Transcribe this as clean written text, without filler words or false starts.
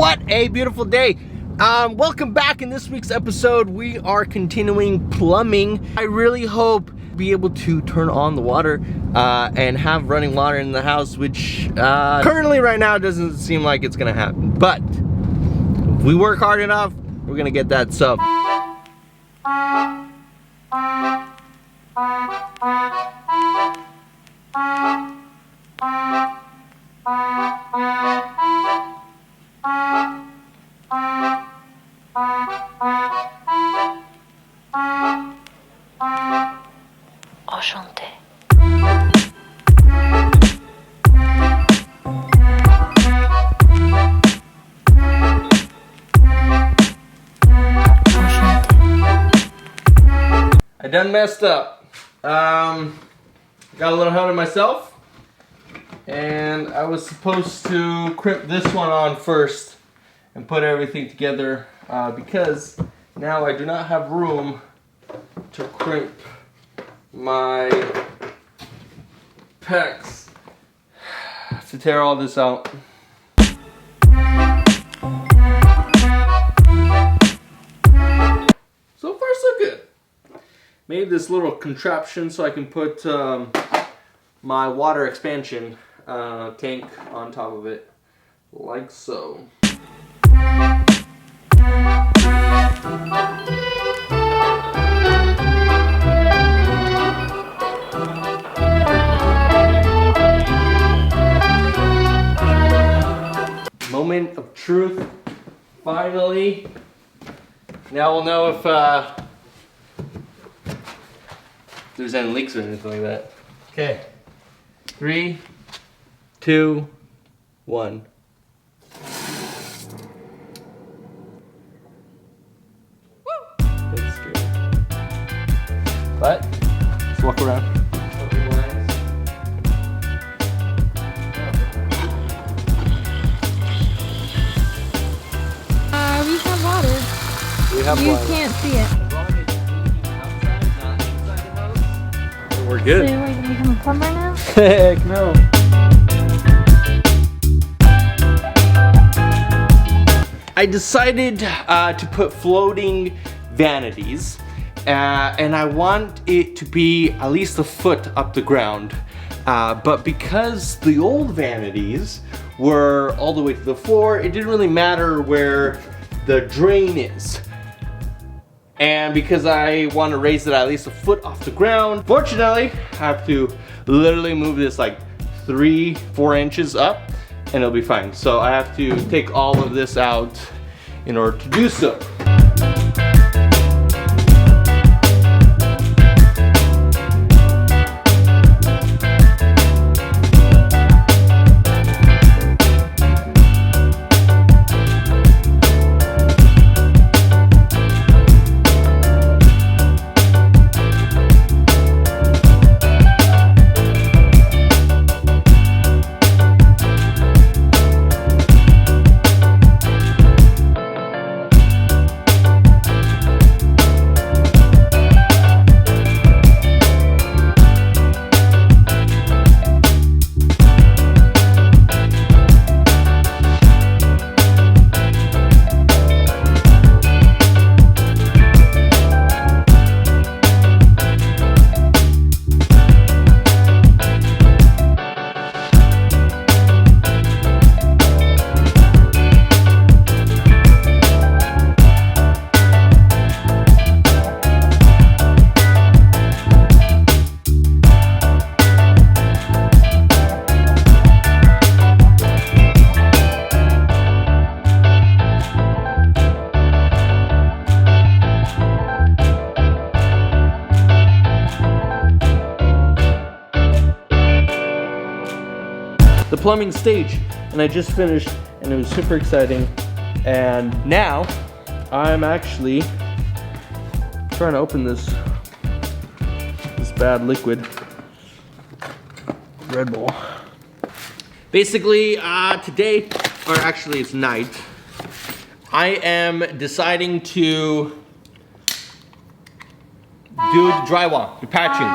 What a beautiful day. Welcome back. In this week's episode, we are continuing plumbing. I really hope to be able to turn on the water and have running water in the house, which currently right now doesn't seem like it's gonna happen. But if we work hard enough, we're gonna get that. So Enchanté. I done messed up. Got a little ahead of myself, and I was supposed to crimp this one on first and put everything together because now I do not have room to crimp my pecs. I have to tear all this out. So far so good. Made this little contraption so I can put my water expansion tank on top of it, like so. Moment of truth, finally. Now we'll know if there's any leaks or anything like that. Okay, 3, 2, 1. That's true. But let's walk around. We have water. We have You water. can't see it. We're So good. you're going to become a plumber now? Heck no. I decided to put floating vanities, and I want it to be at least a foot up the ground. But because the old vanities were all the way to the floor, it didn't really matter where the drain is. And because I want to raise it at least a foot off the ground, fortunately, I have to literally move this like 3-4 inches up and it'll be fine. So I have to take all of this out in order to do so. The plumbing stage, and I just finished, and it was super exciting. And now I'm actually trying to open this bad liquid Red Bull. Basically, today, or actually it's night, I am deciding to do the drywall, the patching.